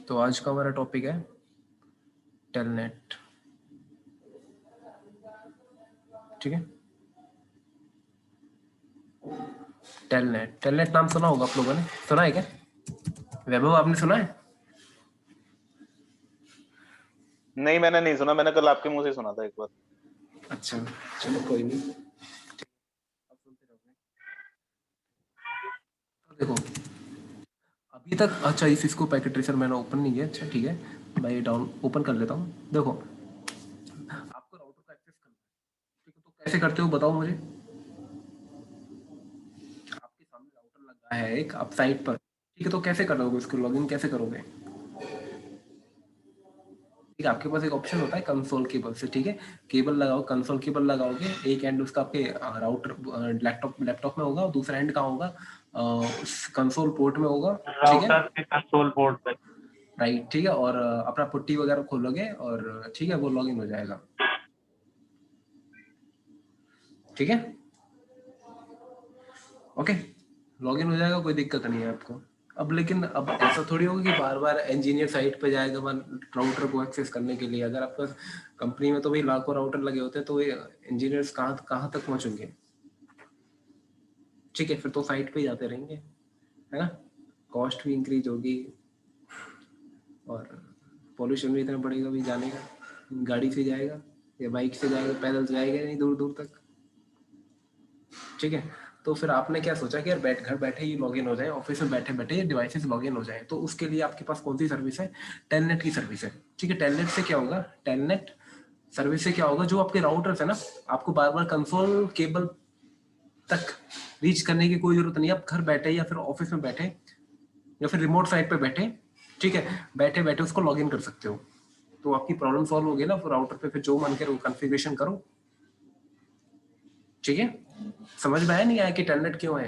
तो आज का हमारा टॉपिक है टेलनेट। ठीक है, टेलनेट। टेलनेट नाम सुना होगा आप लोगों ने, सुना है क्या? वैभव आपने सुना है? नहीं, मैंने नहीं सुना। मैंने कल आपके मुंह से सुना था एक बार। अच्छा, चलो कोई नहीं। अब सुनते रहोगे। तो देखो, अभी तक अच्छा इस इसको पैकेट ट्रेसर मैंने ओपन नहीं किया। अच्छा ठीक है, मैं डाउन ओपन कर लेता हूँ। देखो, आपको राउटर का एक्सेस करना है, ठीक है? तो कैसे करते हो बताओ मुझे। आपके सामने राउटर लगा है एक, आप साइट पर, ठीक है? तो कैसे करोगे उसको, लॉगिन कैसे करोगे? ठीक है, आपके पास एक ऑप्शन होता है कंसोल केबल से, ठीक है? केबल लगाओ, कंसोल केबल लगाओगे। एक एंड उसका आपके राउटर लैपटॉप लैपटॉप में होगा, और दूसरा एंड कहाँ होगा? उस कंसोल पोर्ट में होगा। ठीक है, राउटर के कंसोल पोर्ट पे। राइट, ठीक है। और अपना पुट्टी वगैरह खोलोगे और ठीक है, वो लॉगिन हो जाएगा। ठीक है, ओके, लॉगिन हो जाएगा, कोई दिक्कत नहीं है आपको। अब लेकिन अब ऐसा थोड़ी होगा कि बार बार इंजीनियर साइट पे जाएगा राउटर को एक्सेस करने के लिए। अगर आपका कंपनी में तो भाई लाखों राउटर लगे होते हैं, तो इंजीनियर्स कहाँ कहाँ तक पहुंचेंगे? ठीक है, फिर तो साइट पे ही जाते रहेंगे, है ना? कॉस्ट भी इंक्रीज होगी और पॉल्यूशन भी इतना बढ़ेगा भी जाने का। गाड़ी से जाएगा या बाइक से जाएगा, पैदल जाएगा नहीं दूर दूर तक। ठीक है, तो फिर आपने क्या सोचा कि यार घर बैठे ही लॉगिन हो जाए, ऑफिस में बैठे बैठे ये डिवाइसेस लॉगिन हो जाए। तो उसके लिए आपके पास कौन सी सर्विस है? टेलनेट की सर्विस है। ठीक है, टेलनेट से क्या होगा, टेलनेट सर्विस से क्या होगा, जो आपके राउटर्स है ना, आपको बार बार कंसोल केबल तक रीच करने की कोई जरूरत नहीं है। आप घर बैठे या फिर ऑफिस में बैठे या फिर रिमोट साइट पे बैठे, ठीक है, बैठे बैठे उसको लॉगिन कर सकते हो। तो आपकी प्रॉब्लम सॉल्व हो गई ना। फिर राउटर पे फिर जो मन करे वो कॉन्फ़िगरेशन करो। ठीक है, समझ में आया नहीं आया कि टेलनेट क्यों है?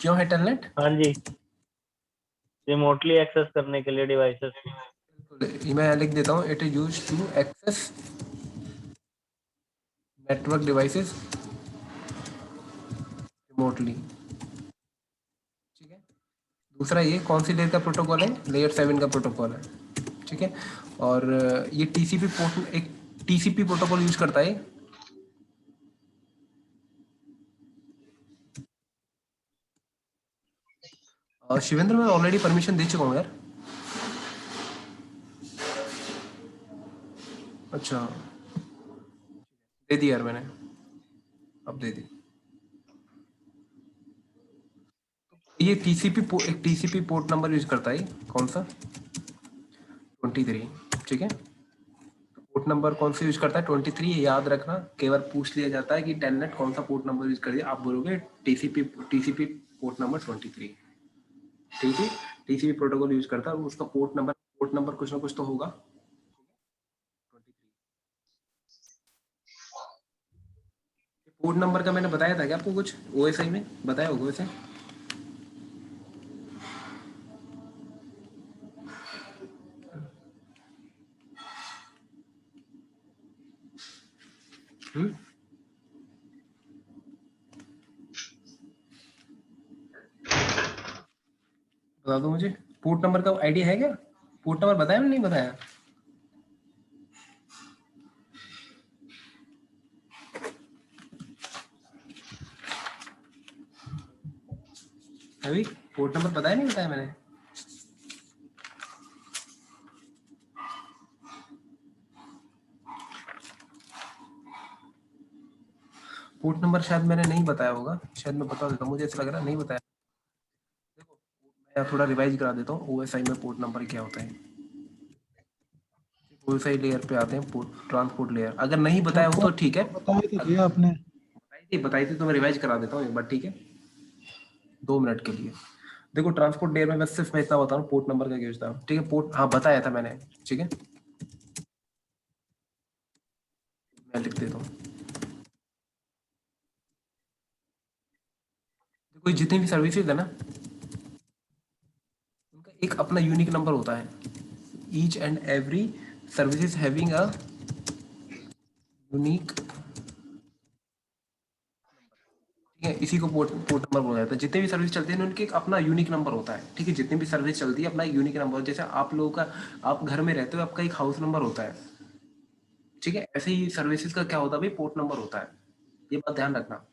क्यों है टेलनेट? हाँ जी, रिमोटली एक्सेस करने के लिए डिवाइसेस को। मैं लिख देता हूँ, it is use to access network devices remotely. ठीक है, दूसरा ये कौन सी लेयर का प्रोटोकॉल है? लेयर 7 का प्रोटोकॉल है। ठीक है, और ये टीसीपी पोर्ट, एक टीसीपी प्रोटोकॉल यूज करता है। शिवेंद्र, मैं ऑलरेडी परमिशन दे चुका हूँ यार। अच्छा, दे दी यार मैंने, अब दे दी। ये टीसीपी एक टीसीपी पोर्ट नंबर यूज करता है, कौन सा? 23। ठीक है, पोर्ट नंबर कौन सा यूज करता है? 23। ये याद रखना, कई बार पूछ लिया जाता है कि टेलनेट कौन सा पोर्ट नंबर यूज कर दिया, आप बोलोगे टीसीपी टीसीपी पोर्ट नंबर 23। ठीक है, टीसीपी प्रोटोकॉल यूज करता है, उसका पोर्ट नंबर कुछ ना कुछ तो होगा। 23 पोर्ट नंबर का मैंने बताया था क्या आपको? कुछ ओएसआई में बताया होगा वैसे। बता दो मुझे, पोर्ट नंबर का आइडिया है क्या? पोर्ट नंबर बताया नहीं बताया? अभी पोर्ट नंबर बताया नहीं बताया मैंने? पोर्ट नंबर शायद मैंने नहीं बताया होगा, शायद मैं बता देता हूँ, मुझे ऐसा लग रहा है नहीं बताया। देखो, मैं थोड़ा रिवाइज करा देता हूँ ओएसआई में पोर्ट नंबर क्या होता है। ओएसआई लेयर पे आते हैं पोर्ट, ट्रांसपोर्ट लेयर। अगर नहीं बताया हो तो ठीक है, बताई तो दिया आपने। बताई थी तो मैं रिवाइज करा देता हूँ एक बार, ठीक है? 2 मिनट के लिए। देखो, ट्रांसपोर्ट लेयर में मैं सिर्फ मैं इतना बता रहा हूँ पोर्ट नंबर का यूज था। ठीक है, पोर्ट, हाँ बताया था मैंने। ठीक है, मैं लिख देता हूँ। देखो, जितनी भी सर्विसेज है ना, उनका एक अपना यूनिक नंबर होता है। Each and every services having a unique. ठीक है, है, इसी को पोर्ट नंबर बोला जाता है। जितने भी सर्विस चलती है ना, उनके एक अपना यूनिक नंबर होता है, ठीक है। जितनी भी सर्विस चलती है अपना एक यूनिक नंबर, जैसे आप लोगों का, आप घर में रहते हो, आपका एक हाउस नंबर होता है, ठीक है। ऐसे ही सर्विसेज का क्या होता है भाई, पोर्ट नंबर होता है, ये बात ध्यान रखना,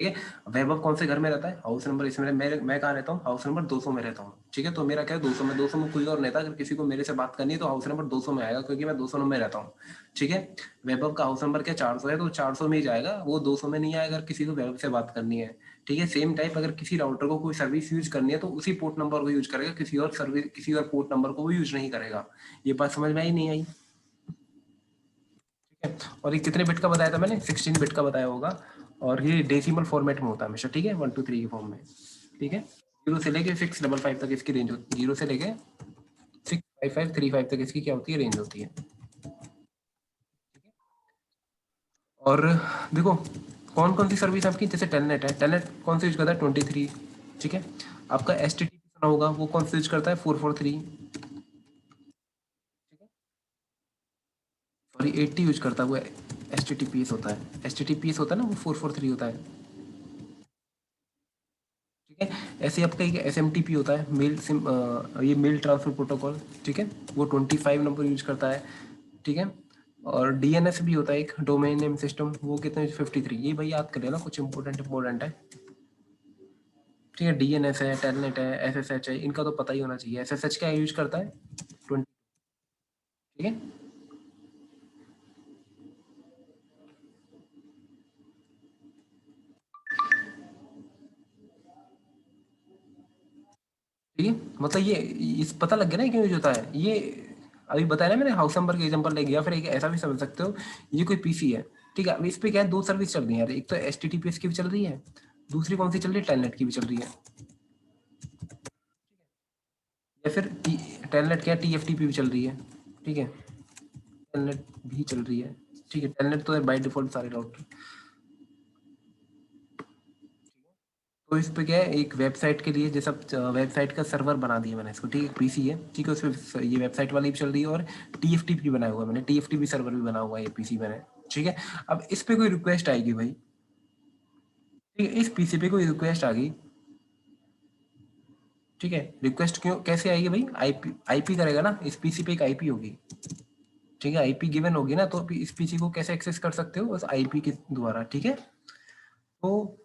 ठीक है। वैभव कौन से घर में रहता है, हाउस नंबर इसमें, मैं कहाँ रहता हूँ, हाउस नंबर 200 में रहता हूँ, ठीक है। तो मेरा क्या है 200 में, 200 में कोई और नहीं था, अगर किसी को मेरे से बात करनी है तो हाउस नंबर 200 में आएगा, क्योंकि मैं 200 में रहता हूँ, ठीक है। वैभव का हाउस नंबर क्या 400 है, तो 400 में ही जाएगा, वो 200 में नहीं आएगा अगर किसी को वैभव से बात करनी है, ठीक है। सेम टाइप अगर किसी राउटर को कोई सर्विस यूज करनी है तो उसी पोर्ट नंबर को यूज करेगा, किसी और सर्विस, किसी और पोर्ट नंबर को वो यूज नहीं करेगा। ये बात समझ में आई नहीं आई, ठीक है। और ये कितने बिट का बताया था मैंने, 16 बिट का बताया होगा, और ये डेसिमल फॉर्मेट में होता है हमेशा, ठीक है, 1 2 3 के फॉर्म में, ठीक है। 0 से लेके 655 तक इसकी रेंज होती है, 0 से लेके 65535 तक इसकी क्या होती है, रेंज होती है। और देखो कौन कौन सी सर्विस आपकी, जैसे टेलनेट है, टेलनेट कौन सा यूज करता है, 23, ठीक है। आपका HTTP सुना होगा, वो कौन सा यूज करता है, 443, सॉरी 80 यूज करता है वो, HTTPS होता है, HTTPS होता है ना, वो 443 होता है, ठीक है। ऐसे आपका एक SMTP होता है, ये मेल ट्रांसफर प्रोटोकॉल, ठीक है, वो 25 नंबर यूज करता है, ठीक है। और DNS भी होता है एक, डोमेन नेम सिस्टम, वो कितने, 53। ये भाई याद कर लेना, कुछ इंपॉर्टेंट है, ठीक है। DNS है, टेलनेट है, SSH है, इनका तो पता ही होना चाहिए। SSH क्या यूज करता है, 20, ठीक है। ठीक है, मतलब ये इस पता लग गया ना क्यों यूज होता है ये। अभी बताया ना मैंने, हाउस नंबर का एग्जांपल ले गया, फिर एक ऐसा भी समझ सकते हो, ये कोई पीसी है, ठीक है। अब इस पे क्या है, दो सर्विस चल रही है यार, एक तो HTTPS की भी चल रही है, दूसरी कौन सी चल रही है, टेलनेट की भी चल रही है, या फिर टेलनेट क्या, TFTP भी चल रही है, ठीक है, टेलनेट भी चल रही है, ठीक है। टेलनेट तो है बाय डिफॉल्ट सारे राउटर। तो इस पे क्या है, एक वेबसाइट के लिए, जैसा वेबसाइट का सर्वर बना दिया मैंने इसको, ठीक है, पीसी है, ठीक है, उसमें ये वेबसाइट वाली भी चल रही है, और TFTP बनाया हुआ है मैंने, TFTP सर्वर भी बना हुआ है ये पीसी मैंने, ठीक है। अब इस पे कोई रिक्वेस्ट आएगी भाई, ठीक है, इस पीसी पे कोई रिक्वेस्ट आ गई, ठीक है। रिक्वेस्ट क्यों, कैसे आएगी भाई, आईपी करेगा ना, इस पीसी पे एक आईपी होगी, ठीक है, आईपी गिवन होगी ना, तो इस पीसी को कैसे एक्सेस कर सकते हो, बस आईपी के द्वारा, ठीक है। तो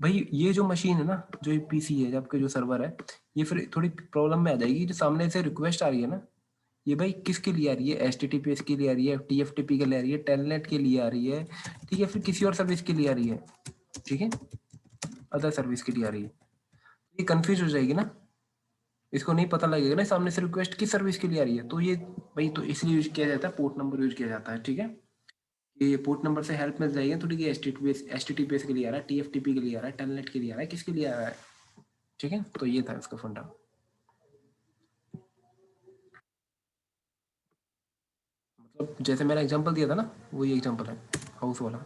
भाई ये जो मशीन है ना, जो ये पीसी है, जबकि जो सर्वर है, ये फिर थोड़ी प्रॉब्लम में आ जाएगी, जो सामने से रिक्वेस्ट आ रही है ना, ये भाई किसके लिए आ रही है, HTTPS के लिए आ रही है, TFTP के लिए आ रही है, टेलनेट के लिए आ रही है, ठीक है, फिर किसी और सर्विस के लिए आ रही है, ठीक है, अदर सर्विस के लिए आ रही है। ये कंफ्यूज हो जाएगी ना, इसको नहीं पता लगेगा ना सामने से रिक्वेस्ट किस सर्विस के लिए आ रही है, तो ये भाई, तो इसलिए यूज किया जाता है, पोर्ट नंबर यूज किया जाता है, ठीक है। ये पोर्ट नंबर से हेल्प मिल जाएगी थोड़ी, कि HTTPS के लिए आ रहा है, TFTP के लिए आ रहा है, टेलनेट के लिए आ रहा है, किसके लिए आ रहा है, ठीक है। तो ये था इसका फंडा। मतलब जैसे मैंने एग्जांपल दिया था ना, वही एग्जांपल है, हाउस वाला,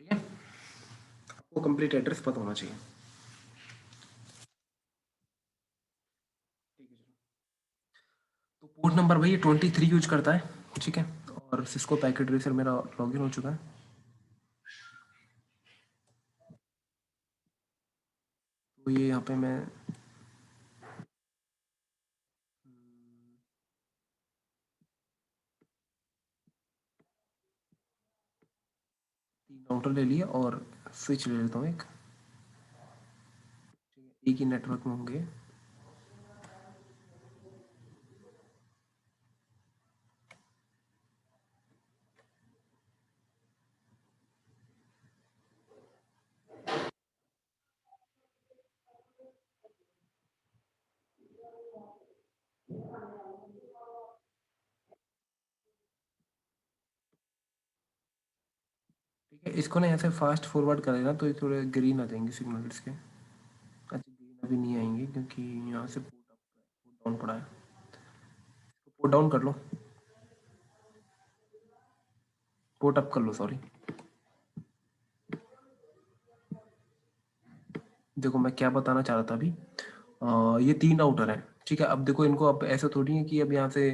ठीक है। आपको कंप्लीट एड्रेस पता होना चाहिए, ठीक है। तो पोर्ट नंबर भाई 23 यूज करता है, ठीक है। और सिस्को पैकेट रेसर मेरा लॉगिन हो चुका है, तो ये यहाँ पे मैं तीन राउटर ले लिया, और स्विच ले लेता हूँ एक, एक ही नेटवर्क में होंगे। ठीक है, इसको ना ऐसे फास्ट फॉरवर्ड कर देना, तो ये थोड़े ग्रीन आ जाएंगे सिग्नल इसके। अच्छा, ग्रीन अभी नहीं आएंगे, क्योंकि यहाँ से पोर्ट डाउन पड़ा है, पोर्ट डाउन कर लो, पोर्ट अप कर लो, सॉरी। देखो मैं क्या बताना चाह रहा था अभी, ये तीन राउटर है, ठीक है। अब देखो इनको, अब ऐसा थोड़ी है कि अब यहाँ से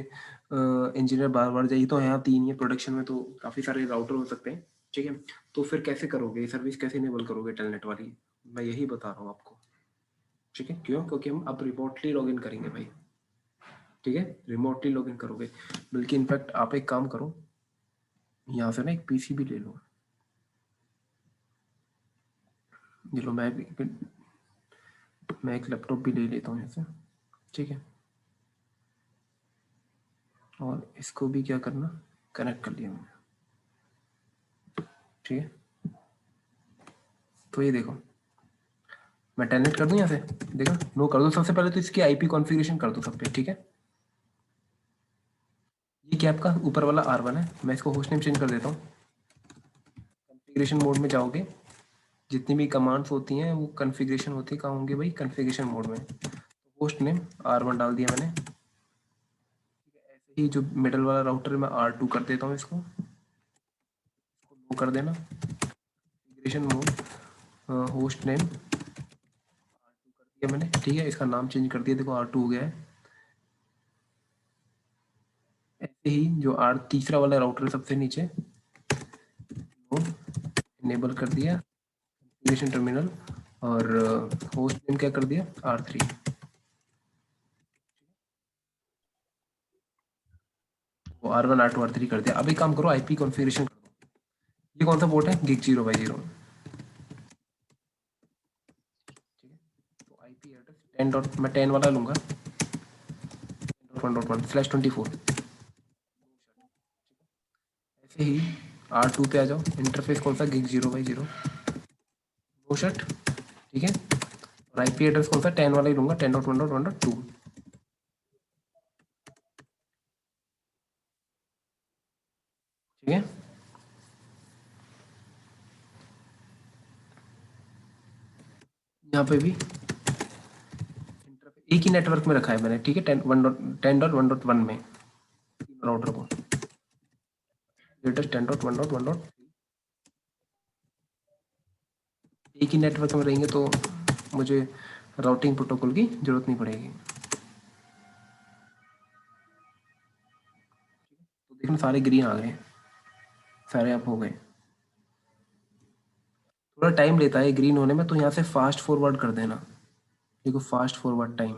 इंजीनियर बार बार जाइए, तो यहाँ 3 ही है प्रोडक्शन में, तो काफ़ी सारे राउटर हो सकते हैं, ठीक है। तो फिर कैसे करोगे ये सर्विस, कैसे इनेबल करोगे टेलनेट वाली, मैं यही बता रहा हूँ आपको, ठीक है। क्यों? क्योंकि हम अब रिमोटली लॉगिन करेंगे भाई, ठीक है, रिमोटली लॉगिन करोगे। बल्कि इनफैक्ट आप एक काम करो, यहाँ से ना एक पीसी भी ले लो, ये लो, मैं एक लैपटॉप भी ले लेता हूँ यहाँ से, ठीक है। और इसको भी क्या करना, कनेक्ट कर लिया मैंने, ठीक है। तो ये देखो, मैं टेलनेट कर दूं यहाँ से, देखा, नो कर दो। सबसे पहले तो इसकी आईपी कॉन्फ़िगरेशन कर दो सब पे, ठीक है। ये क्या आपका ऊपर वाला R1 है, मैं इसको होस्ट नेम चेंज कर देता हूँ। कॉन्फ़िगरेशन मोड में जाओगे, जितनी भी कमांड्स होती हैं वो कॉन्फ़िगरेशन होती है, कहाँ होंगे भाई, कॉन्फ़िगरेशन मोड में। होस्ट नेम R1 डाल दिया मैंने, ऐसे ही जो मिडल वाला राउटर है मैं R2 कर देता हूँ, इसको नो कर देना। कॉन्फ़िगरेशन मोड, होस्ट नेम मैंने, ठीक है, इसका नाम चेंज कर दिया, देखो R2 हो गया है। ऐसे ही जो तीसरा वाला राउटर है सबसे नीचे, वो इनेबल कर दिया कॉन्फ़िगरेशन टर्मिनल, और होस्ट नेम क्या कर दिया, R3। वो R1 R2 R3 कर दिया। अब एक काम करो, आईपी कॉन्फ़िगरेशन कर दो। ये कौन सा पोर्ट है, गिग 0/0, ठीक है। तो आईपी एड्रेस 10 डॉट, मैं 10 वाला लूंगा, 1.1/24। ऐसे ही R2 पे आ जाओ, इंटरफेस कौन सा, गिग 0/0, नो शट, ठीक है। और आईपी एड्रेस कौन सा, 10 वाला ही लूंगा, 10.1.1.2, ठीक है। यहाँ पे भी एक ही नेटवर्क में रखा है मैंने, ठीक है, 10.1.1 में राउटर को, लेटेस्ट 10.1.1. एक ही नेटवर्क में रहेंगे तो मुझे राउटिंग प्रोटोकॉल की जरूरत नहीं पड़ेगी। तो देखना सारे ग्रीन आ गए, सारे आप हो गए। थोड़ा टाइम लेता है ग्रीन होने में, तो यहाँ से फास्ट फॉरवर्ड कर देना, देखो फास्ट फॉरवर्ड टाइम,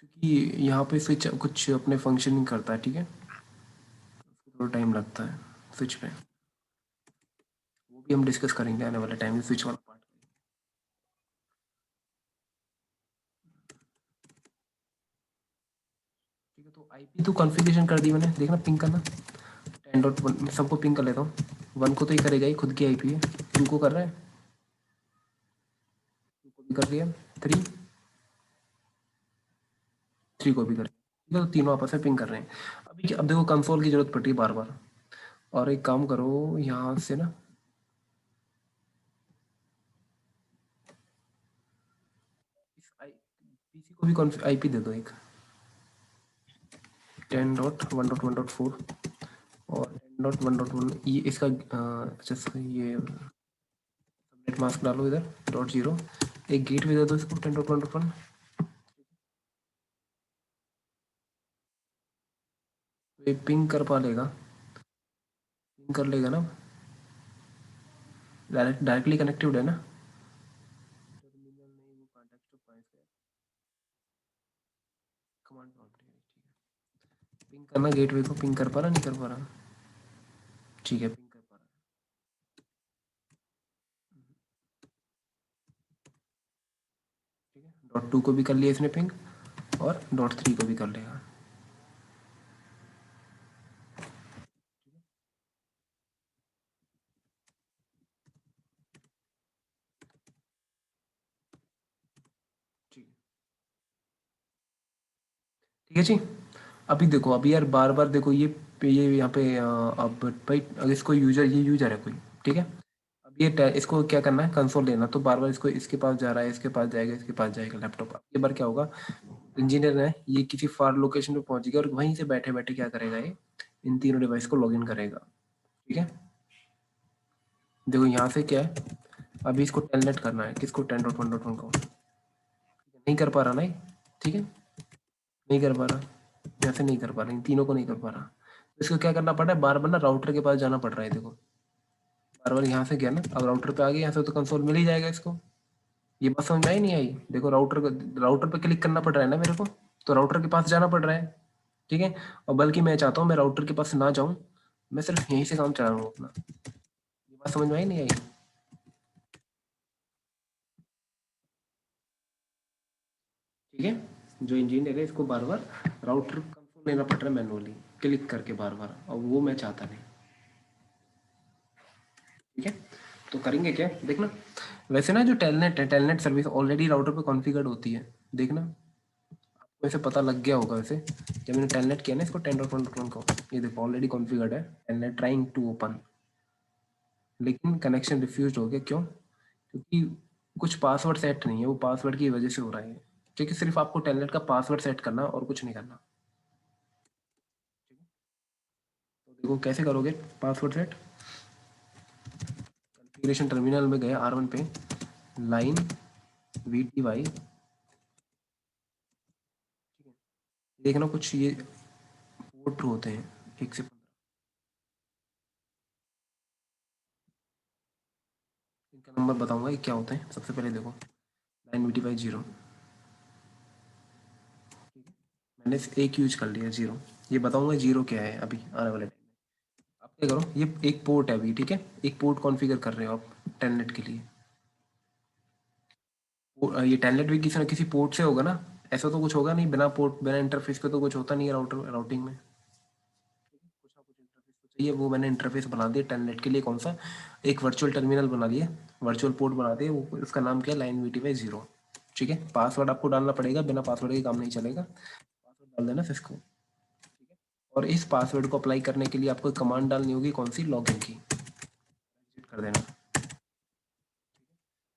क्योंकि यहाँ पे स्विच कुछ अपने फंक्शनिंग करता है, ठीक है, थोड़ा टाइम लगता है स्विच पे, वो भी हम डिस्कस करेंगे आने वाले टाइम में, स्विच वाला पार्ट। ठीक है, तो आईपी तो कॉन्फ़िगरेशन कर दी मैंने, देखना पिंग करना, 10.1 सबको पिंग कर लेता हूँ। 1 को तो ही करेगा ही, खुद की आईपी है। 2 को कर रहा है, 2 को भी कर लिया, 3 को भी कर लिया, ठीक है। तो तीनों आपस में पिंग कर रहे हैं। अब देखो कंसोल की जरूरत पड़ रही है बार बार, और एक काम करो यहाँ से ना, इस पीसी को भी आईपी दे दो एक, 10.1.1.4 और 10.1.1, ये इसका अच्छा ये सबनेट मास्क डालो इधर, .0, एक गेट भी दे दो इसको, 10.1.1। ये पिंग कर पा लेगा, पिंग कर लेगा ना, डायरेक्टली कनेक्टेड है ना, टर्मिनल नहीं, वो कॉन्टेक्स्ट ऑफ पॉइंट्स है, कमांड प्रॉम्प्ट है, ठीक है। पिंग करना गेटवे को, पिंग कर पा रहा, नहीं कर पा रहा, ठीक है, पिंग कर पा रहा, ठीक है। .2 को भी कर लिया इसने पिंग, और .3 को भी कर लेगा, ठीक है, ठीक है जी। अभी देखो, अभी यार बार बार देखो, ये यहाँ पे अब भाई अगर इसको ये यूजर है कोई, ठीक है। अब इसको क्या करना है, कंसोल लेना, तो बार बार इसको इसके पास जा रहा है, इसके पास जाएगा, इसके पास जाएगा लैपटॉप। ये बार क्या होगा, इंजीनियर है, ये किसी फार लोकेशन पे पहुंचेगा, और वहीं से बैठे बैठे क्या करेगा, ये इन तीनों डिवाइस को लॉगिन करेगा, ठीक है। देखो यहाँ से क्या है, अभी इसको टेलनेट करना है, किसको, 10.1.1 को, नहीं कर पा रहा ना ये, ठीक है, नहीं कर पा रहा, यहाँ से नहीं कर पा रहा, इन तीनों को नहीं कर पा रहा, तो इसको क्या करना पड़ रहा है, बार बार ना राउटर के पास जाना पड़ रहा है। देखो बार बार यहाँ से गया ना, अब राउटर पे आ गया, यहाँ से तो कंसोल मिल ही जाएगा इसको। ये बात समझ में आई नहीं आई? देखो राउटर पे क्लिक करना पड़ रहा है ना मेरे को, तो राउटर के पास जाना पड़ रहा है। ठीक है, और बल्कि मैं चाहता हूँ मैं राउटर के पास ना जाऊँ, मैं सिर्फ यहीं से काम चला रहा हूँ अपना। ये बात समझ में आई नहीं आई? ठीक है, जो इंजीनियर है इसको बार बार राउटर कंसोल लेना पड़ रहा है मैनुअली क्लिक करके बार बार, और वो मैं चाहता नहीं। ठीक है, तो करेंगे क्या, देखना। वैसे ना जो टेलनेट है, टेलनेट सर्विस ऑलरेडी राउटर पे कॉन्फ़िगर्ड होती है, देखना आपको ऐसे पता लग गया होगा। वैसे जब मैंने टेलनेट किया ना इसको 10.1.1 को, ये देखो ऑलरेडी कॉन्फ़िगर्ड है, टेलनेट ट्राइंग टू ओपन, लेकिन कनेक्शन रिफ्यूज हो गया। क्यों? क्योंकि कुछ पासवर्ड सेट नहीं है, वो पासवर्ड की वजह से हो रहा है। क्योंकि सिर्फ आपको टेलनेट का पासवर्ड सेट करना और कुछ नहीं करना। तो देखो कैसे करोगे पासवर्ड सेट। कॉन्फ़िगरेशन टर्मिनल में गए R1 पे, लाइन VTY, देखना कुछ ये पोर्ट होते हैं 1 से 15, इनका नंबर बताऊंगा ये क्या होते हैं। सबसे पहले देखो लाइन VTY 0, मैंने एक यूज कर लिया 0, ये बताऊंगा 0 क्या है अभी आने वाले टाइम में। आप क्या करो, ये एक पोर्ट है अभी, ठीक है, एक पोर्ट कॉन्फ़िगर कर रहे हो आप टेलनेट के लिए। ये टेलनेट भी किसी ना किसी पोर्ट से होगा ना, ऐसा तो कुछ होगा नहीं, बिना पोर्ट बिना इंटरफेस के तो कुछ होता नहीं है राउटिंग में। कुछ ना कुछ इंटरफेस तो चाहिए, वो मैंने इंटरफेस बना दिया टेलनेट के लिए। कौन सा? एक वर्चुअल टर्मिनल बना लिया, वर्चुअल पोर्ट बना दिया, वो उसका नाम क्या है, लाइन VTY 0। ठीक है, पासवर्ड आपको डालना पड़ेगा, बिना पासवर्ड के काम नहीं चलेगा, पासवर्ड डाल देना सिस्को। ठीक है, और इस पासवर्ड को अप्लाई करने के लिए आपको कमांड डालनी होगी, कौन सी, लॉगिन की, एग्जिट कर देना।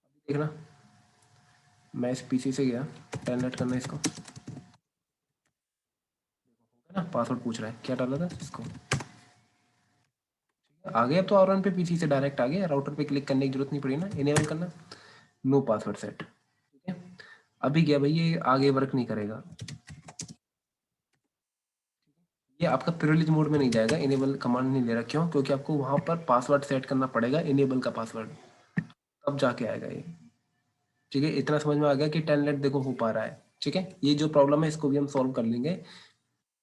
अभी देखना मैं इस पीसी से गया टेलनेट करना इसको, है ना, पासवर्ड पूछ रहा है, क्या डाला था इसको, आ गया। तो R1 पे पीसी से डायरेक्ट आ गया, राउटर पे क्लिक करने की जरूरत नहीं पड़ी ना, इनेबल करना, नो पासवर्ड सेट। ठीक है, अभी क्या भाई, ये आगे वर्क नहीं करेगा, ये आपका प्रिविलेज मोड में नहीं जाएगा, इनेबल कमांड नहीं ले रहा। क्यों? क्योंकि आपको वहां पर पासवर्ड सेट करना पड़ेगा, इनेबल का पासवर्ड, तब जाके आएगा ये। ठीक है, इतना समझ में आ गया कि टेलनेट देखो हो पा रहा है। ठीक है, ये जो प्रॉब्लम है इसको भी हम सॉल्व कर लेंगे।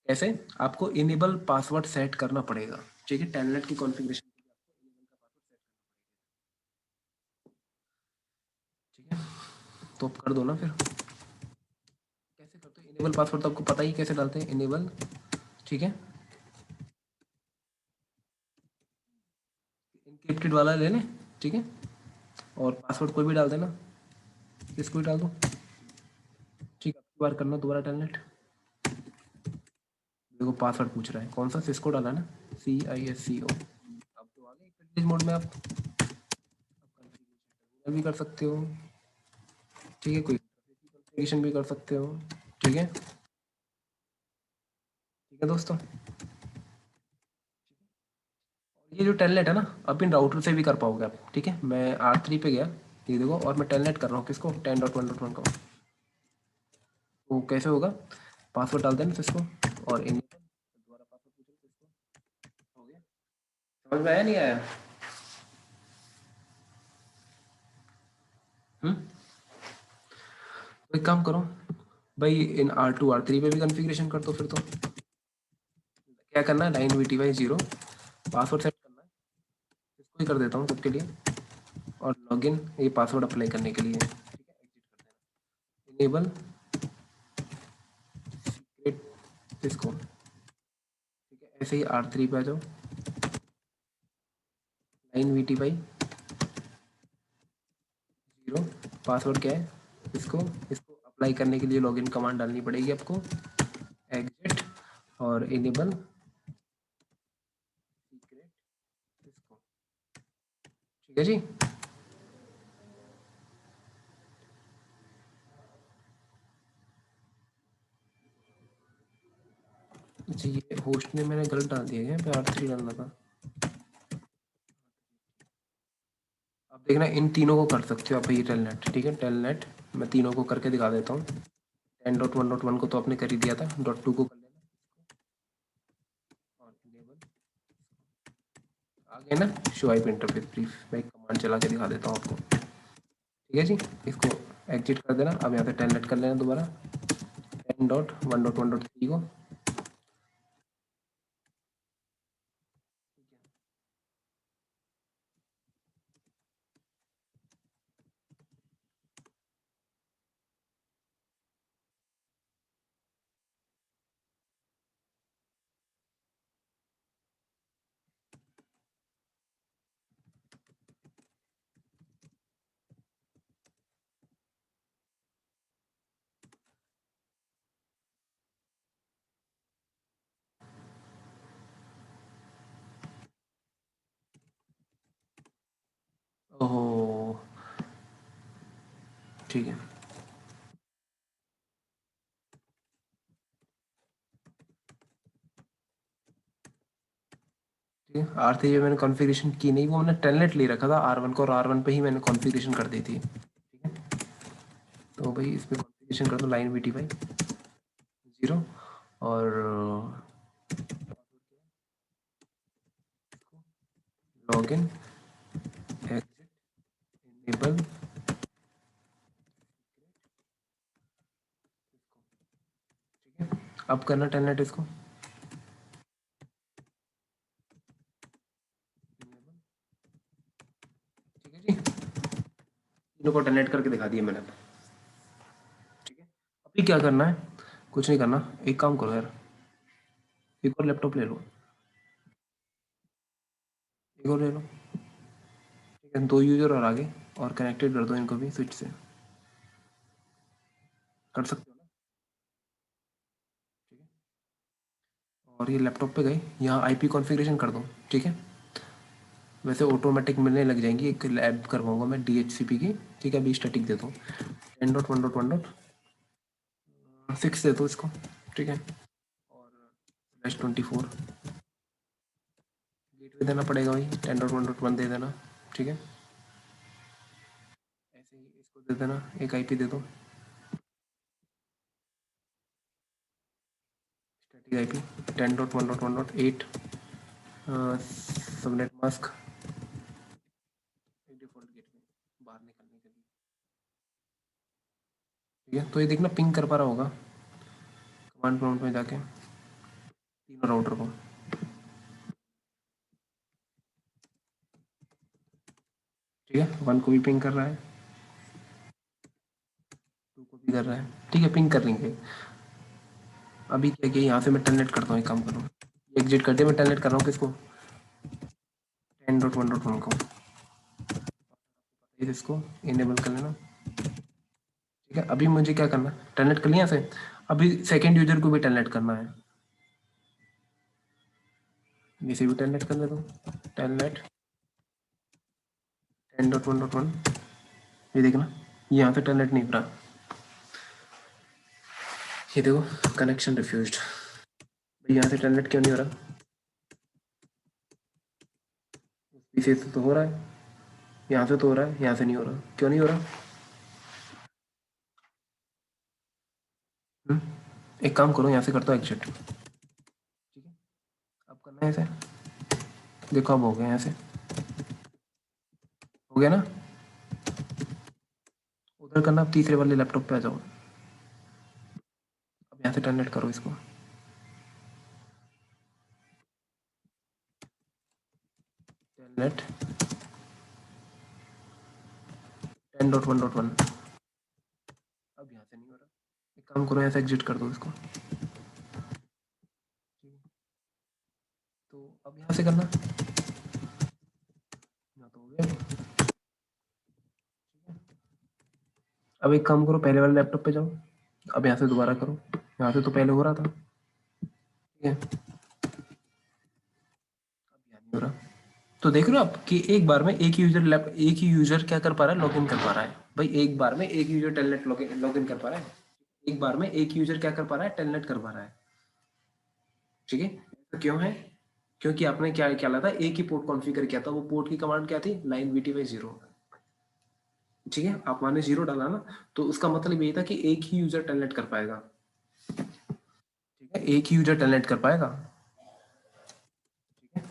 कैसे? आपको इनेबल पासवर्ड सेट करना पड़ेगा। ठीक है, टेलनेट की कॉन्फ़िगरेशन, ठीक है, तो आप कर दो ना फिर। कैसे करते हो इनेबल पासवर्ड, तो आपको पता ही कैसे डालते हैं इनेबल। ठीक है, इनक्रिप्टेड वाला ले लें, ठीक है, और पासवर्ड कोई भी डाल देना, इसको भी डाल दो। ठीक है, अब बार करना दोबारा टेलनेट, देखो पासवर्ड पूछ रहा है, कौन सा, सिस्को डाला ना, CISCO। अब तो आ गए प्रिविलेज मोड में आप भी कर सकते हो। ठीक है, कोई कॉन्फ़िगरेशन भी कर सकते हो। ठीक है, ठीक है दोस्तों, ये जो टेलनेट है ना, अब इन राउटर से भी कर पाओगे आप। ठीक है, मैं R3 पे गया, ये देखो, और मैं टेलनेट कर रहा हूँ किसको, 10.1.1 को। तो कैसे होगा, पासवर्ड डाल देना इसको, और इन दोबारा पासवर्ड पूछो इसको, हो गया। समझ में आया नहीं आया? तो एक काम करो भाई, इन R2 R3 पे भी कॉन्फ़िगरेशन कर दो फिर। तो क्या करना है, लाइन VTY 0, पासवर्ड सेट करना है, इसको ही कर देता हूँ सबके लिए, और लॉगिन, ये पासवर्ड अप्लाई करने के लिए। ठीक है, एग्जिट कर देना, इनेबल सीक्रेट इसको। ठीक है, ऐसे ही R3 पे आ जाओ, लाइन VTY 0, पासवर्ड क्या है, इसको इसको अप्लाई करने के लिए लॉगिन कमांड डालनी पड़ेगी आपको, एग्जिट, और इनेबल सीक्रेट इसको। ठीक है जी, अच्छा ये होस्ट ने मैंने गलत डाल दिया है, यहाँ पे R3 डालना था। अब देखना इन तीनों को कर सकते हो आप, ये टेलनेट, ठीक है, टेलनेट मैं तीनों को करके दिखा देता हूँ। 10.1.1 को तो आपने कर ही दिया था, .2 को कर लेना और इनेबल आ गया ना शो आईपी इंटरफेस ब्रीफ। मैं एक कमांड चला के दिखा देता हूँ आपको, ठीक है जी। इसको एग्जिट कर देना। अब यहाँ पे टेलनेट कर लेना दोबारा 10.1.1.3 को। ओहो ठीक है, ठीक है। R3 पे मैंने कॉन्फ़िगरेशन की नहीं, वो मैंने टेलनेट ले रखा था R1 को, और R1 पे ही मैंने कॉन्फ़िगरेशन कर दी थी, ठीक है। तो भाई इस पे कॉन्फ़िगरेशन कर दो लाइन VT5 0 और लॉगिन एग्जिट इनेबल, ठीक है। अब करना टेलनेट इसको, ठीक है जी। तीनों को टेलनेट करके दिखा दिया मैंने, ठीक है। अभी क्या करना है, कुछ नहीं करना, एक काम करो यार, एक और लैपटॉप ले लो, एक और ले लो, ठीक है। 2 यूजर और आगे, और कनेक्टेड कर दो इनको भी स्विच से, कर सकते हो ना, ठीक है। और ये लैपटॉप पे गए, यहाँ आईपी कॉन्फ़िगरेशन कर दो, ठीक है। वैसे ऑटोमेटिक मिलने लग जाएंगी, एक लैब करवाऊंगा मैं DHCP की, ठीक है। अभी स्टैटिक दे दो 10.1.1.6 दे दो इसको, ठीक है। और /24 गेटवे देना पड़ेगा भाई, 10.1.1 दे देना, ठीक है। ऐसे ही इसको दे देना, एक आईपी दे दो स्टैटिक आईपी 10.1.1.8 सबनेट मास्क, एक डिफॉल्ट गेटवे बाहर निकलने के लिए, ठीक है। तो ये देखना पिंग कर पा रहा होगा कमांड प्रॉम्प्ट में जाके तीनों राउटर को, ठीक है। 1 को भी पिंग कर रहा है, 2 को भी कर रहा है, ठीक है। पिंग कर लेंगे। अभी क्या किया, यहाँ से मैं टेलनेट करता हूँ, एक काम करूँ, एग्जिट कर दिया, मैं टेलनेट कर रहा हूँ किसको, 10.1.1 को, इसको इनेबल कर लेना, ठीक है। अभी मुझे क्या करना, टेलनेट कर लिया यहाँ से, अभी सेकेंड यूजर को भी टेलनेट करना है, इसे भी टेलनेट करने दो, टेलनेट 10.1.1, ये देखना यहाँ से टेलनेट नहीं हो रहा, ये देखो कनेक्शन रिफ्यूज्ड, यहाँ से टेलनेट क्यों नहीं हो रहा, इसे तो हो रहा है, यहाँ से तो हो रहा है, यहाँ से नहीं हो रहा, क्यों नहीं हो रहा। एक काम करो, यहाँ से करता हूँ एग्जिट, ठीक है। अब करना है ऐसे, देखो अब हो गया, यहाँ से हो गया ना। उधर करना, अब तीसरे वाले लैपटॉप पे आ जाओ, अब यहाँ से टेलनेट करो इसको, टेलनेट 10.1.1, अब यहाँ से नहीं हो रहा, एक काम करो, यहाँ से एग्जिट कर दो इसको, तो अब यहाँ से करना, यहाँ तो हो गया। अब एक काम करो, पहले वाले लैपटॉप पे जाओ, अब यहाँ से दोबारा करो, यहाँ से तो पहले हो रहा था, ठीक है। अब यहाँ नहीं हो रहा, तो देख रहे हो आप कि एक बार में एक ही यूजर क्या कर पा रहा है, लॉगिन कर पा रहा है भाई, एक बार में एक यूजर टेलनेट लॉगिन कर पा रहा है, एक बार में एक यूजर क्या कर पा रहा है, टेलनेट कर पा रहा है, ठीक है। तो क्यों है, क्योंकि आपने क्या क्या था, एक ही पोर्ट कॉन्फ़िगर किया था, वो पोर्ट की कमांड क्या थी, लाइन VT/0, ठीक है, आप माने 0 डाला ना, तो उसका मतलब ये था कि एक ही यूजर टेलनेट कर पाएगा। ठीक है, एक ही यूजर टेलनेट कर पाएगा। ठीक है,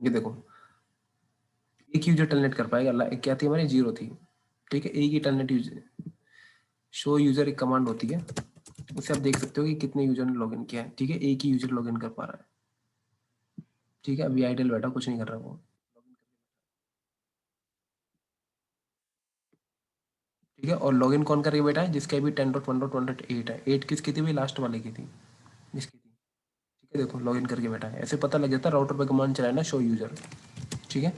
ये देखो, एक यूजर टेलनेट कर पाएगा। क्या थी हमारी? 0 थी। ठीक है, एक ही टेलनेट यूजर, शो यूजर एक कमांड होती है, उससे आप देख सकते हो कि कितने यूजर ने लॉगिन किया है। ठीक है, एक ही यूजर लॉगिन कर पा रहा है। ठीक है, अभी आइडल बैठा, कुछ नहीं कर रहा वो। ठीक है, और लॉगिन कौन करके बैठा है? जिसके अभी 10.1.1.8 है। 8 किसकी थी भाई? लास्ट वाले की थी, जिसकी थी। ठीक है, देखो लॉगिन करके बैठा है। ऐसे पता लग जाता है, राउटर पे कमांड चलाए ना, शो यूजर। ठीक है,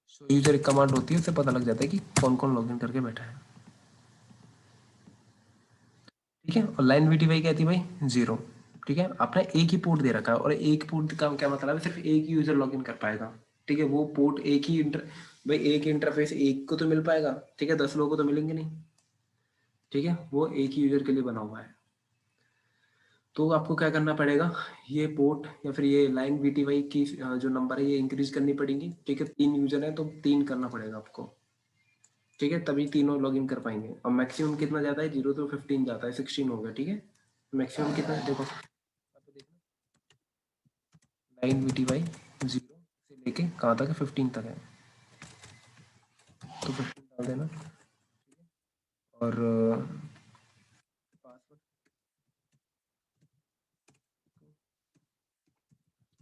शो यूजर एक कमांड होती है, उससे पता लग जाता है कि कौन कौन लॉगिन करके बैठा है। ठीक है, और लाइन वीटीवाई क्या थी भाई? 0। ठीक है, आपने एक ही पोर्ट दे रखा है, और एक पोर्ट का क्या मतलब है? सिर्फ एक ही यूजर लॉगिन कर पाएगा। ठीक है, वो पोर्ट एक ही भाई एक इंटरफेस एक को तो मिल पाएगा। ठीक है, 10 लोगों को तो मिलेंगे नहीं। ठीक है, वो एक ही यूजर के लिए बना हुआ है। तो आपको क्या करना पड़ेगा? ये पोर्ट या फिर ये लाइन वीटीवाई की जो नंबर है, ये इंक्रीज करनी पड़ेगी। ठीक है, 3 यूजर है तो 3 करना पड़ेगा आपको। ठीक है, तभी तीनों लॉगिन कर पाएंगे। और मैक्सिमम कितना जाता है? 0 तो 15 जाता है, 16 हो गया। ठीक है, मैक्सिमम कितना है देखो, लाइन वीटीवाई 0 से लेके कहाँ तक है? 15 तक है, तो 15 डाल देना। और पासवर्ड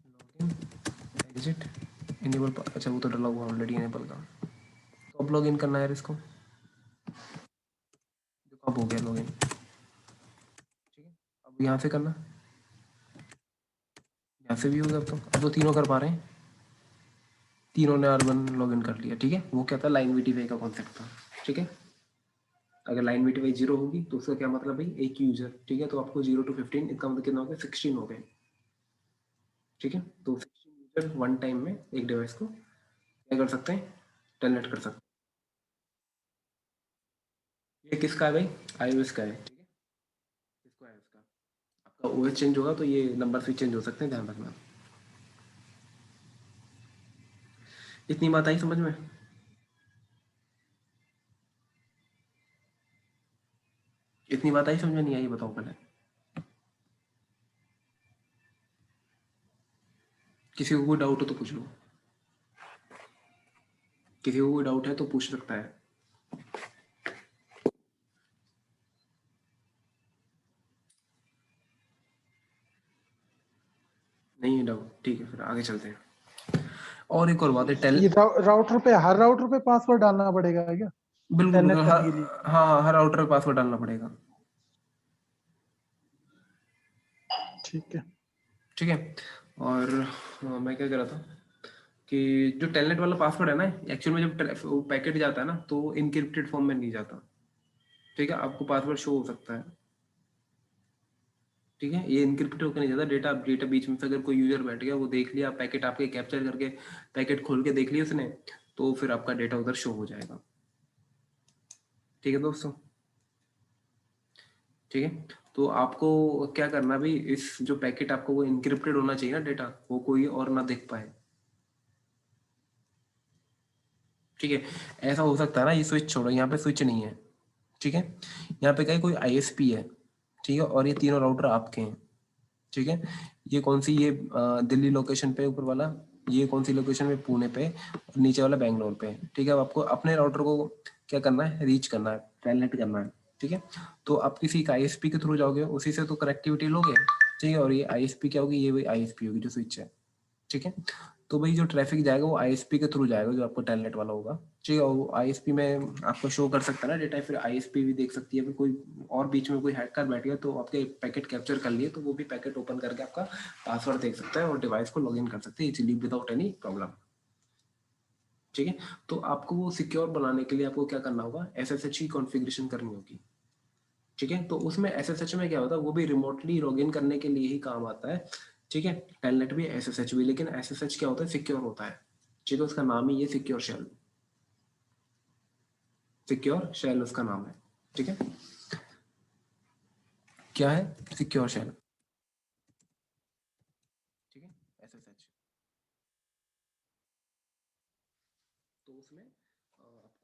लॉगिन एग्जिट इनेबल। अच्छा, वो तो डला हुआ ऑलरेडी इनेबल का। तो अब लॉगिन करना है यार इसको। देखो अब हो गया लॉगिन। ठीक है, अब यहाँ से करना, यहाँ से भी हो गया। अब तो तीनों कर पा रहे हैं, तीनों ने R1 लॉगिन कर लिया। ठीक है, वो क्या था? लाइन वीटीवाई का कॉन्सेप्ट था। ठीक है, अगर लाइन वीटीवाई 0 होगी तो उसका क्या मतलब भाई? एक ही यूजर। ठीक है, तो आपको 0 to 15, इसका मतलब कितना हो गया? 16 हो गए। ठीक है, तो 16 यूजर वन टाइम में एक डिवाइस को क्या कर सकते हैं? टेलनेट कर सकते हैं। ये किसका है भाई? iOS का है। ठीक है, किसको iOS का? आपका OS चेंज होगा तो ये नंबर भी चेंज हो सकते हैं, ध्यान रखना। इतनी बात आई समझ में? इतनी बात आई समझ में? नहीं आई? बताओ पहले। किसी को कोई डाउट हो तो पूछ लो, किसी को कोई डाउट है तो पूछ सकता है। नहीं है डाउट? ठीक है, फिर आगे चलते हैं। और एक और बात है, ये राउटर पे, हर राउटर पे पासवर्ड डालना पड़ेगा क्या बिल्कुल टेलनेट बिल्कुल, करने के लिए? हाँ, हर राउटर पे पासवर्ड डालना पड़ेगा। ठीक है। ठीक है, और मैं क्या कह रहा था कि जो टेलनेट वाला पासवर्ड है ना, एक्चुअल में जब वो पैकेट जाता है ना, तो इनक्रिप्टेड फॉर्म में नहीं जाता। ठीक है, आपको पासवर्ड शो हो सकता है। ठीक है, ये इनक्रिप्ट होकर नहीं जाता। डेटा बीच में से अगर कोई यूजर बैठ गया, वो देख लिया पैकेट आपके, कैप्चर करके पैकेट खोल के देख लिया उसने, तो फिर आपका डेटा उधर शो हो जाएगा। ठीक है दोस्तों, ठीक है, तो आपको क्या करना भी, इस जो पैकेट आपको वो इनक्रिप्टेड होना चाहिए ना डेटा, वो कोई और ना देख पाए। ठीक है, ऐसा हो सकता है ना, ये स्विच छोड़ो, यहाँ पे स्विच नहीं है। ठीक है, यहाँ पे क्या है? कोई आईएसपी है। ठीक है, और ये तीनों राउटर आपके हैं। ठीक है, ये कौन सी? ये दिल्ली लोकेशन पे ऊपर वाला, ये कौन सी लोकेशन पे? पुणे पे, और नीचे वाला बैंगलोर पे। ठीक है, अब आपको अपने राउटर को क्या करना है? रीच करना है, टेलनेट करना है। ठीक है, तो आप किसी एक आईएसपी के थ्रू जाओगे, उसी से तो कनेक्टिविटी लोगे। ठीक है, और ये आईएसपी क्या होगी? ये वही आईएसपी होगी जो स्विच है। ठीक है, तो भाई जो ट्रैफिक जाएगा वो आईएसपी के थ्रू जाएगा, जो आपको टेलनेट वाला होगा। ठीक है, और वो आईएसपी में आपको शो कर सकता है ना डेटा, फिर आईएसपी भी देख सकती है। फिर कोई और बीच में कोई हैकर बैठ गया तो आपके पैकेट कैप्चर कर लिए, तो वो भी पैकेट ओपन करके आपका पासवर्ड देख सकता है और डिवाइस को लॉगिन कर सकते हैं इजीली विदाउट एनी प्रॉब्लम। ठीक है, तो आपको वो सिक्योर बनाने के लिए आपको क्या करना होगा? एसएसएच की कॉन्फ़िगरेशन करनी होगी। ठीक है, तो उसमें एसएसएच में क्या होता है? वो भी रिमोटली लॉगिन करने के लिए ही काम आता है। ठीक है, टेलनेट भी एसएसएच भी, लेकिन एसएसएच क्या होता है? सिक्योर होता है। ठीक है, उसका नाम ही ये सिक्योर शेल, सिक्योर शेल उसका नाम है। ठीक है, क्या है? Secure shell. ठीक है, एसएसएच।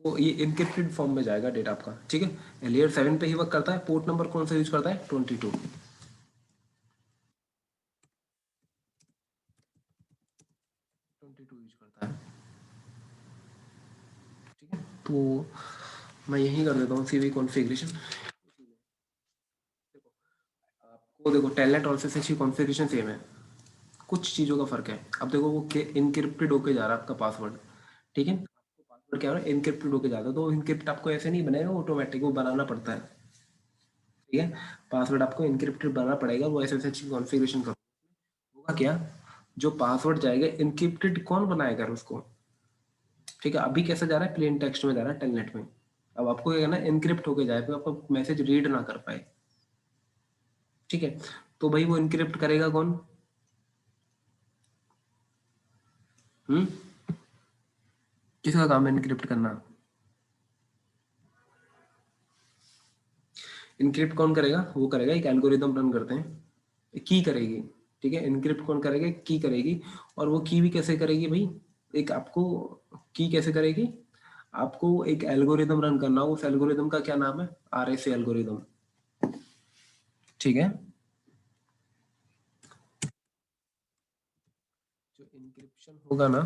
तो ये इनक्रिप्टेड फॉर्म में जाएगा डेटा आपका, ठीक है। लेयर 7 पे ही वर्क करता है। पोर्ट नंबर कौन सा यूज करता है? 22। 22 यूज करता है, ठीक है। तो मैं यही कर देता हूँ सीवी कॉन्फ़िगरेशन। आपको देखो टेलनेट और एसएसएच की कॉन्फ़िगरेशन सेम है, कुछ चीज़ों का फ़र्क है। अब देखो वो इनक्रिप्टेड होके जा रहा है आपका पासवर्ड, ठीक है। आपको पासवर्ड क्या हो रहा है? इनक्रिप्टेड होके जाता है। तो इनक्रिप्ट आपको ऐसे नहीं बनेगा ऑटोमेटिक, वो बनाना पड़ता है, ठीक है। पासवर्ड आपको इनक्रिप्टेड बनाना पड़ेगा। वो एसएसएच की कॉन्फ़िगरेशन करो, होगा क्या, जो पासवर्ड जाएगा इनक्रिप्टेड कौन बनाएगा उसको, ठीक है। अभी कैसे जा रहा है? प्लेन टेक्स्ट में जा रहा है टेलनेट में। अब आपको क्या करना है? इनक्रिप्ट होके जाए, तो आपका मैसेज रीड ना कर पाए, ठीक है। तो भाई वो इनक्रिप्ट करेगा कौन? हम्म, किसका काम है इनक्रिप्ट करना? इनक्रिप्ट कौन करेगा? वो करेगा, एक एल्गोरिदम रन करते हैं, की करेगी, ठीक है। इनक्रिप्ट कौन करेगा? की करेगी। और वो की भी कैसे करेगी भाई? एक आपको की कैसे करेगी? आपको एक एल्गोरिदम रन करना हो, उस एल्गोरिदम का क्या नाम है? आरएसए एल्गोरिदम, ठीक है। जो इनक्रिप्शन होगा ना,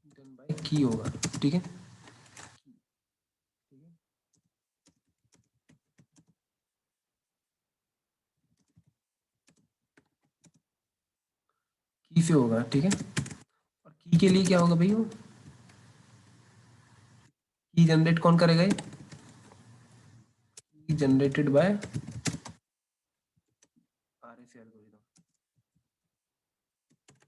डन बाय की होगा, ठीक है। की से होगा, ठीक है। और की के लिए क्या होगा भाई? वो की जनरेट कौन करेगा? ये की जनरेटेड बाय आरएसए एल्गोरिदम,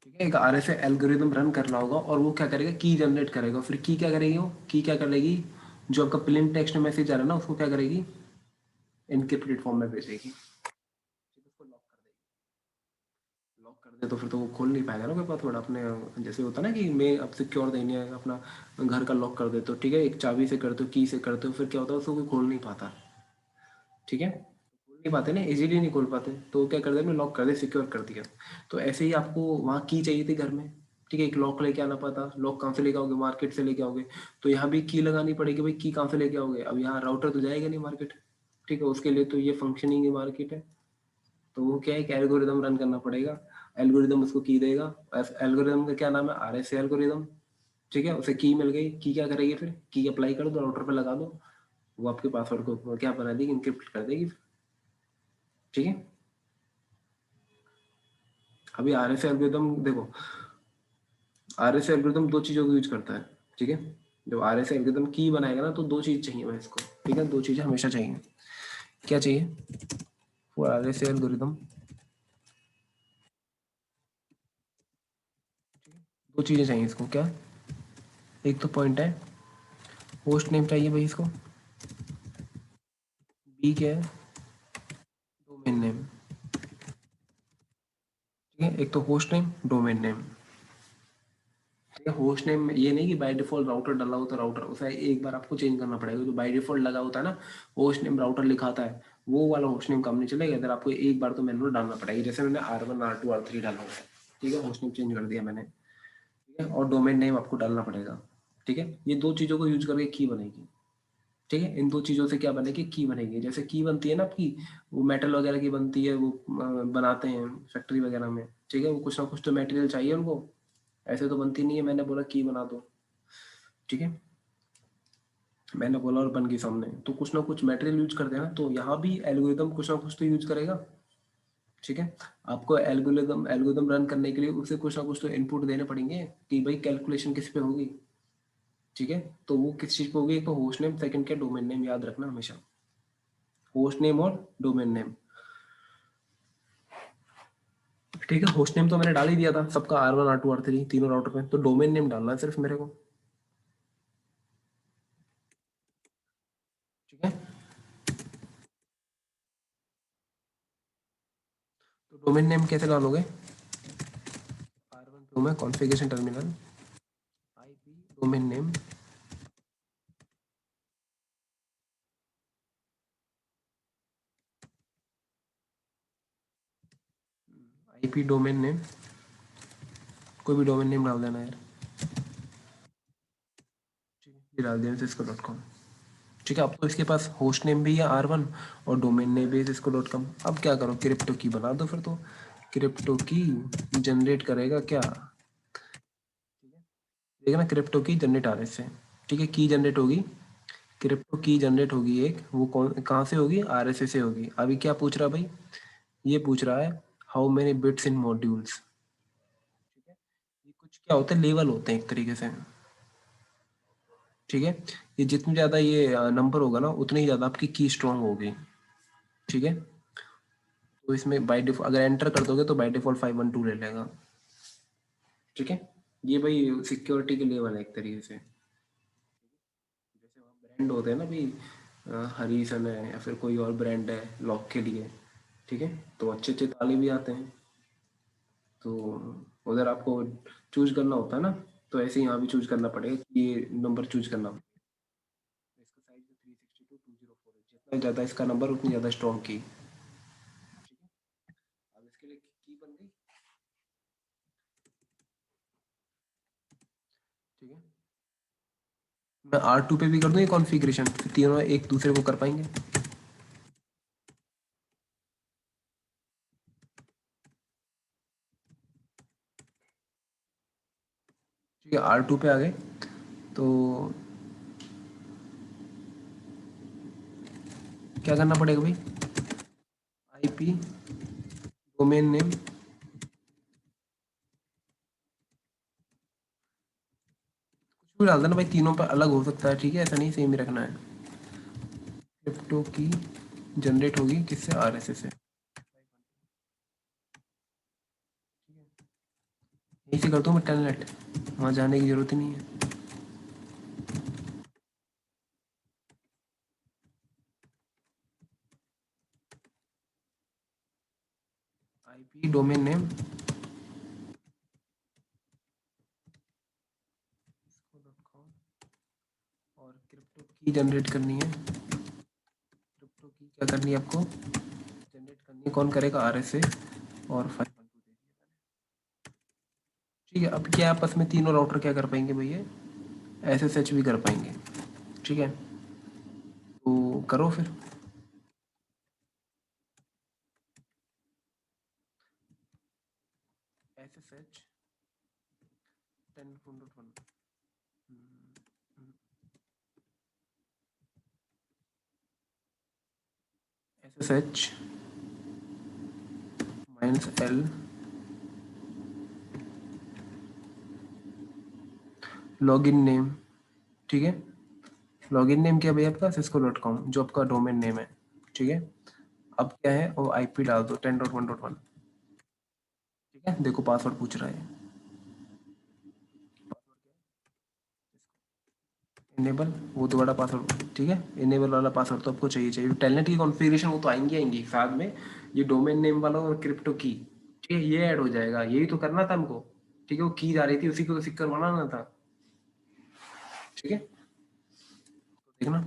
ठीक है। एक आरएसए एल्गोरिदम रन करना होगा और वो क्या करेगा? की जनरेट करेगा। फिर की क्या करेगी? वो की क्या करेगी? जो आपका प्लेन टेक्स्ट मैसेज आ रहा है ना, उसको क्या करेगी? इनक्रिप्टेड फॉर्म में भेजेगी, उसको लॉक कर देगी। लॉक कर दे तो फिर तो वो खोल नहीं पाएगा ना कोई पासवर्ड अपने। जैसे होता है ना कि मैं अब सिक्योर देनी है अपना घर का लॉक कर देते हो, ठीक है, एक चाबी से करते हो, की से करते हो, फिर क्या होता है उसको कोई खोल नहीं पाता, ठीक है। खोल नहीं पाते ना, इजीली नहीं खोल पाते, तो क्या कर दे? लॉक कर दे, सिक्योर कर दिया। तो ऐसे ही आपको वहाँ की चाहिए थी घर में, ठीक है। एक लॉक लेके आना पड़ता। लॉक कहाँ से लेके आओगे? मार्केट से लेके आओगे। तो यहाँ भी की लगानी पड़ेगी भाई। की कहाँ से लेके आओगे? अब यहाँ राउटर तो जाएगा नहीं मार्केट, ठीक है। उसके लिए तो ये फंक्शनिंग मार्केट है। तो वो क्या है, एक एल्गोरिदम रन करना पड़ेगा। एल्गोरिदम उसको की देगा। एल्गोरिदम का क्या नाम है? आरएसए एल्गोरिदम, ठीक है। उसे की मिल गई। की क्या करेगी? फिर की अप्लाई कर दो, राउटर पे लगा दो, वो आपके पासवर्ड को क्या बना देगी? इनक्रिप्ट कर देगी, ठीक है। अभी आरएसए एल्गोरिदम देखो, आरएसए एल्गोरिदम दो चीजों को यूज करता है, ठीक है। जब आरएसए एल्गोरिदम की बनाएगा ना, तो दो चीज चाहिए मैं इसको, ठीक है। दो चीजें हमेशा चाहिए। क्या चाहिए? वो आरएसए एल्गोरिदम दो चीजें चाहिए इसको। क्या? एक तो पॉइंट है, होस्ट नेम चाहिए भाई इसको। बी क्या है? डोमेन नेम, ठीक है। एक तो होस्ट नेम, डोमेन नेम, ठीक है। होस्ट नेम ये नहीं कि बाय डिफॉल्ट राउटर डाला हो तो राउटर, उसे एक बार आपको चेंज करना पड़ेगा। जो बाय डिफॉल्ट लगा होता है ना, होस्ट नेम राउटर लिखा आता है, वो वाला होस्ट नेम काम नहीं चलेगा। इधर आपको एक बार तो मैनुअल डालना पड़ेगा। जैसे मैंने R1 R2 R3 डाला हुआ है, ठीक है। होस्ट नेम चेंज कर दिया मैंने, ठीक है। और डोमेन नेम आपको डालना पड़ेगा, ठीक है। ये दो चीज़ों को यूज करके की बनेगी, ठीक है। इन दो चीज़ों से क्या बनेगी? की बनेगी। जैसे की बनती है ना आपकी, वो मेटल वगैरह की बनती है, वो बनाते हैं फैक्ट्री वगैरह में, ठीक है। वो कुछ ना कुछ तो मटेरियल चाहिए उनको, ऐसे तो बनती नहीं है। मैंने बोला की बना दो, ठीक है। मैंने बोला और बन गई सामने। तो कुछ ना कुछ मटेरियल यूज करते हैं ना, तो यहाँ भी एल्गोरिदम कुछ ना कुछ तो यूज करेगा, ठीक है। आपको एल्गोरिदम एल्गोरिदम रन करने के लिए उसे कुछ ना कुछ तो इनपुट देने पड़ेंगे कि भाई कैलकुलेशन किस पे होगी, ठीक है। तो वो किस चीज पे होगी? एक तो होस्ट नेम, सेकंड क्या? Domain name. याद रखना हमेशा, होस्ट नेम और डोमेन नेम, ठीक है। होस्ट नेम तो मैंने डाल ही दिया था सबका, R1 R2 R3 तीनों राउटर पे। तो डोमेन नेम डालना है सिर्फ मेरे को, ठीक है। तो डोमेन नेम कैसे डालोगे? R1 2 में configuration terminal, IP domain name, IP domain name, कोई भी डोमेन नेम डाल देना यार। ये डाल दिया cisco.com। ठीक है, अब तो इसके पास होस्ट नेम भी है R1 और डोमेन नेम भी है cisco.com। अब क्या करो, क्रिप्टो की बना दो फिर तो। क्रिप्टो की जनरेट करेगा क्या, देखना क्रिप्टो की जनरेट आ रहे से। ठीक है, की जनरेट होगी, क्रिप्टो की जनरेट होगी एक, वो कौन कहाँ से होगी, RSA से होगी। अभी क्या पूछ रहा है भाई, ये पूछ रहा है how many bits in modules. ठीक है, ये कुछ क्या होते हैं, लेवल होते हैं एक तरीके से। ठीक है, ये जितनी ज़्यादा ये नंबर होगा ना, उतनी ही ज़्यादा आपकी की स्ट्रांग होगी। ठीक है, तो इसमें बाय डिफॉल्ट अगर एंटर कर दोगे तो बाय डिफॉल्ट 512 ले लेगा। ठीक है, ये भाई सिक्योरिटी के लेवल है एक तरीके से। जैसे वहाँ ब्रांड होते हैं ना भाई, हरीसन है या फिर कोई और ब्रांड है लॉक के लिए। ठीक है, तो अच्छे अच्छे ताले भी आते हैं, तो उधर आपको चूज करना होता है ना, तो ऐसे ही यहाँ भी चूज करना पड़ेगा कि ये नंबर चूज करना पड़ेगा। इसका साइज 362 204 है, जितना ज़्यादा इसका नंबर उतनी ज़्यादा स्ट्रॉन्ग की। ठीक है, अब इसके लिए की बन गई। ठीक है, मैं R2 पे भी कर दूँ ये कॉन्फ़िगरेशन, फिर तीनों एक दूसरे को कर पाएंगे। ठीक है, R2 पे आ गए तो क्या करना पड़ेगा भाई, IP डोमेन नेम, कुछ भी डाल देना भाई, तीनों पर अलग हो सकता है। ठीक है, ऐसा नहीं सेम ही रखना है। क्रिप्टो की जनरेट होगी किससे, RSA से। यहीं से कर दूँ मैं टेलनेट, वहाँ जाने की जरूरत ही नहीं है। IP डोमेन नेम और क्रिप्टो की जनरेट करनी है। क्रिप्टो की क्या करनी है आपको, जनरेट करनी है, कौन करेगा, RSA और 512 दे दिया। ठीक है, अब क्या आपस में तीनों राउटर क्या कर पाएंगे भैया, SSH भी कर पाएंगे। ठीक है, तो करो फिर। SSH 10.1 SSH -L login name. ठीक है, लॉगिन नेम क्या भैया आपका, cisco.com जो आपका डोमेन नेम है। ठीक है, अब क्या है, वो IP डाल दो 10.1.1। ठीक है, देखो पासवर्ड पूछ रहा है, इनेबल वो तो बड़ा पासवर्ड। ठीक है, इनेबल वाला पासवर्ड तो आपको चाहिए चाहिए। टेलनेट की कॉन्फ़िगरेशन वो तो आएंगी साथ में, ये डोमेन नेम वाला और क्रिप्टो की। ठीक है, ये ऐड हो जाएगा, यही तो करना था हमको। ठीक है, वो की जा रही थी, उसी को तो सिक्कर बनाना था। ठीक है, तो देखना,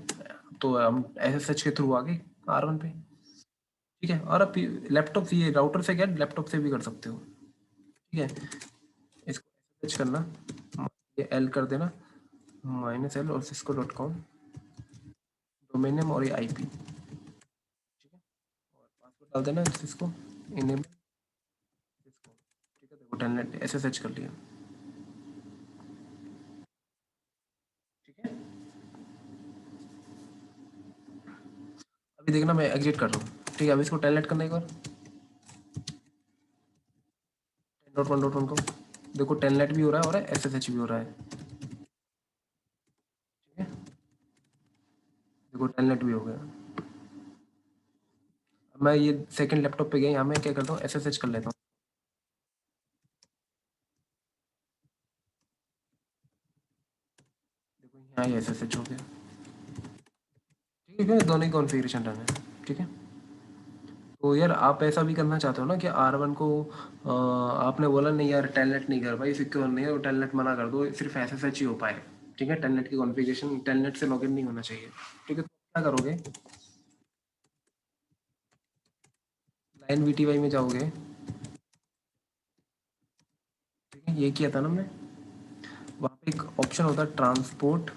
तो हम SSH के थ्रू आ गए R1 पे। ठीक है, और अब लैपटॉप से, ये राउटर से क्या, लैपटॉप से भी कर सकते हो। ठीक है, इसको SSH करना, ये L कर देना, -L और cisco.com डोमेन नेम और ये IP। ठीक है, और पासवर्ड डाल देना cisco इनेबल cisco। ठीक है, देखो टेलनेट SSH कर लिया। ठीक है, अभी देखना मैं एग्जिट कर रहा हूँ। ठीक है, अब इसको टेलनेट करना एक बार 10.1.1 को, देखो टेलनेट भी हो रहा है और SSH भी हो रहा है। ठीक है, देखो टेलनेट भी हो गया। अब मैं ये सेकंड लैपटॉप पे गया, यहाँ मैं क्या करता हूँ, SSH कर लेता हूँ। देखो यहाँ ये SSH हो गया। ठीक है, दोनों ही कॉन्फ़िगरेशन रन है। ठीक है, तो यार आप ऐसा भी करना चाहते हो ना कि R1 को आपने बोला नहीं यार टेलनेट नहीं कर भाई, सिक्योर नहीं है, वो टेलनेट मना कर दो, सिर्फ SSH ही हो पाए। ठीक है, टेलनेट की कॉन्फ़िगरेशन, टेलनेट से लॉगिन नहीं होना चाहिए। ठीक है, तो क्या करोगे, लाइन VTY में जाओगे। ठीक है, ये किया था ना हमने, वहाँ पे एक ऑप्शन होता है ट्रांसपोर्ट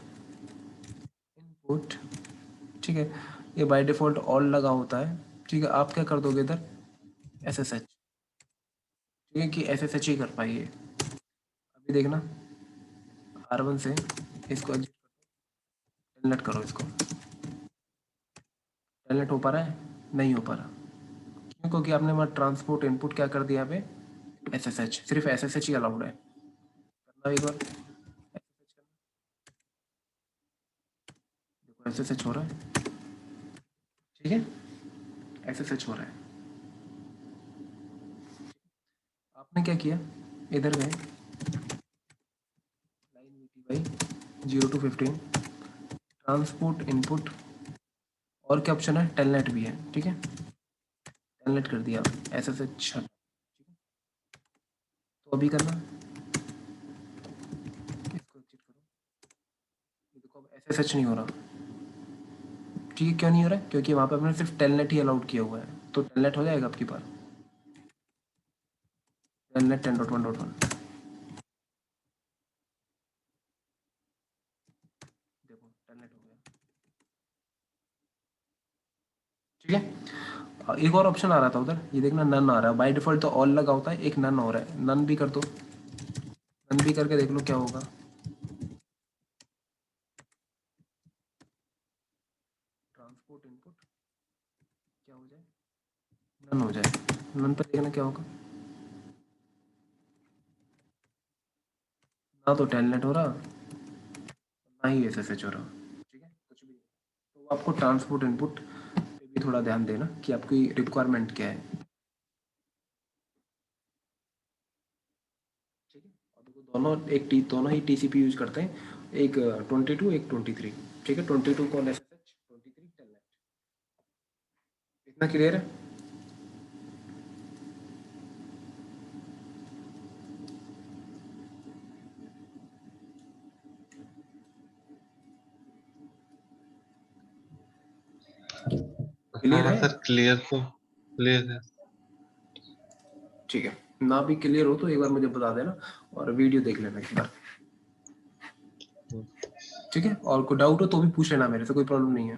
इनपुट, ठीक है, ये बाय डिफॉल्ट ऑल लगा होता है, ठीक है। आप क्या कर दोगे इधर SSH, ठीक है, कि SSH ही कर पाइए। अभी देखना R1 से इसको टेलनेट करो, इसको टेलनेट हो पा रहा है? नहीं हो पा रहा, क्यों? क्योंकि आपने वहाँ ट्रांसपोर्ट इनपुट क्या कर दिया यहाँ पे SSH, सिर्फ SSH ही अलाउड है। करना एक बार SSH करना, देखो SSH हो रहा है, ठीक है, SSH हो रहा है। आपने क्या किया, इधर गए line VT by 0 to 15 transport input, और क्या ऑप्शन है, टेलनेट भी है, ठीक है, टेलनेट कर दिया SSH, ठीक है। तो अभी करना, इसको एग्जिट करो, ये देखो अब SSH नहीं हो रहा, ठीक है। क्यों नहीं हो रहा है? क्योंकि वहाँ पे हमने सिर्फ टेलनेट ही अलाउड किया हुआ है। तो टेलनेट हो जाएगा आपकी बार, टेलनेट 10.1.1, देखो टेलनेट हो गया, ठीक है। एक और ऑप्शन आ रहा था उधर, ये देखना नन आ रहा है, बाय डिफॉल्ट तो ऑल लगा होता है, एक नन हो रहा है, नन भी कर दो, नन भी करके देख लो क्या होगा। ट्रांसपोर्ट इनपुट क्या हो जाए, नन हो जाए, नन पर देखना क्या होगा, ना तो टेलनेट हो रहा ना ही SSH हो रहा, ठीक है, कुछ भी। तो आपको ट्रांसपोर्ट इनपुट पे भी थोड़ा ध्यान देना कि आपकी रिक्वायरमेंट क्या है, ठीक है। और देखो दोनों ही TCP यूज करते हैं, एक 22 एक 23, ठीक है। 22 कॉल SSH, 23 टेलनेट। इतना क्लियर है? क्लियर हाँ है? सर, क्लियर तो क्लियर है। ठीक है, ना भी क्लियर हो तो एक बार मुझे बता देना और वीडियो देख लेना एक बार, ठीक है। और कोई डाउट हो तो भी पूछ लेना, मेरे से कोई प्रॉब्लम नहीं है।